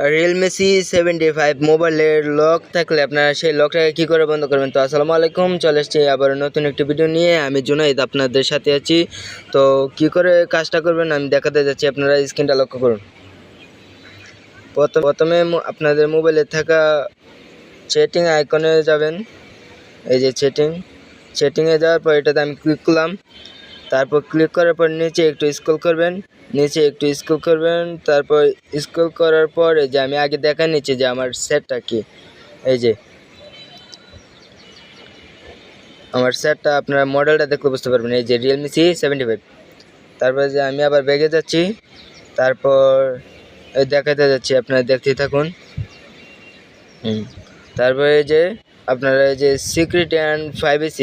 Realme C75 মোবাইলের lock থাকলে আপনারা সেই লকটাকে কী করে বন্ধ করবেন। তো আসসালামু আলাইকুম, চলে এসেছি আবার নতুন একটি ভিডিও নিয়ে। আমি জুনাইদ আপনাদের সাথে আছি। তো কি করে কাজটা করবেন আমি দেখাতে যাচ্ছি, আপনারা স্ক্রিনটা লক্ষ্য করুন। প্রথমে আপনাদের মোবাইলে থাকা সেটিং আইকনে যাবেন। এই যে সেটিংয়ে যাওয়ার পর এটাতে আমি ক্লিক করলাম। তারপর ক্লিক করার পর নিচে একটু স্ক্রল করবেন, তারপর স্ক্রল করার পর এই যে আমি আগে দেখা নিচ্ছি যে আমার সেটটা কি। এই যে আমার সেটটা আপনারা মডেলটা দেখলে বুঝতে পারবেন, এই যে রিয়েলমি C75। তারপর যে আমি আবার ব্যাগে যাচ্ছি, তারপর দেখাতে যাচ্ছি, আপনারা দেখতে থাকুন। তারপরে এই যে আপনারা এই যে সিকিউরিটি অ্যান্ড 5AC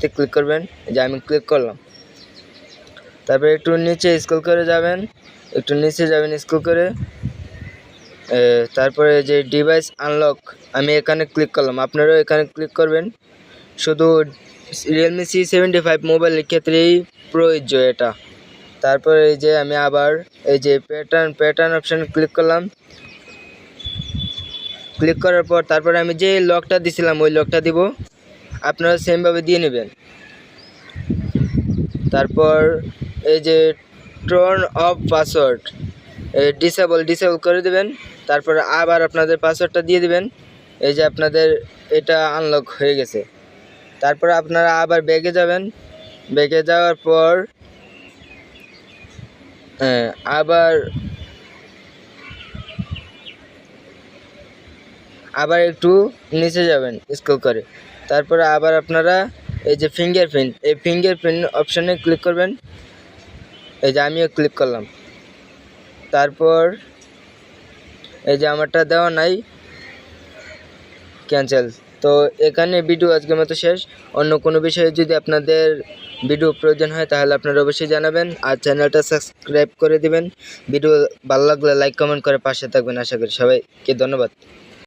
তে ক্লিক করবেন। যে আমি ক্লিক করলাম। তারপরে একটু নিচে স্ক্রল করে যাবেন, স্ক্রল করে তারপরে যে ডিভাইস আনলক আমি এখানে ক্লিক করলাম, আপনারাও এখানে ক্লিক করবেন। শুধু রিয়েলমি C75 মোবাইলের ক্ষেত্রেই প্রযোজ্য এটা। তারপরে এই যে আমি আবার এই যে প্যাটার্ন অপশানে ক্লিক করলাম। ক্লিক করার পর তারপরে আমি যে লকটা দিছিলাম ওই লকটা দিব, আপনারা সেমভাবে দিয়ে নেবেন। তারপর এই যে টার্ন অফ পাসওয়ার্ড ডিসেবল করে দেবেন। তারপর আবার আপনাদের পাসওয়ার্ডটা দিয়ে দিবেন। এই যে আপনাদের এটা আনলক হয়ে গেছে। তারপর আপনারা আবার ব্যাগে যাবেন। ব্যাগে যাওয়ার পর আবার একটু নিচে যাবেন স্ক্রল করে। তারপরে আবার আপনারা এই যে ফিঙ্গারপ্রিন্ট অপশানে ক্লিক করবেন। এই যে আমিও ক্লিক করলাম। তারপর এই যে আমারটা দেওয়া নাই, ক্যান্সেল। তো এখানে ভিডিও আজকের মতো শেষ। অন্য কোনো বিষয়ে যদি আপনাদের ভিডিও প্রয়োজন হয় তাহলে আপনারা অবশ্যই জানাবেন, আর চ্যানেলটা সাবস্ক্রাইব করে দিবেন। ভিডিও ভালো লাগলে লাইক কমেন্ট করে পাশে থাকবেন। আশা করি সবাইকে ধন্যবাদ।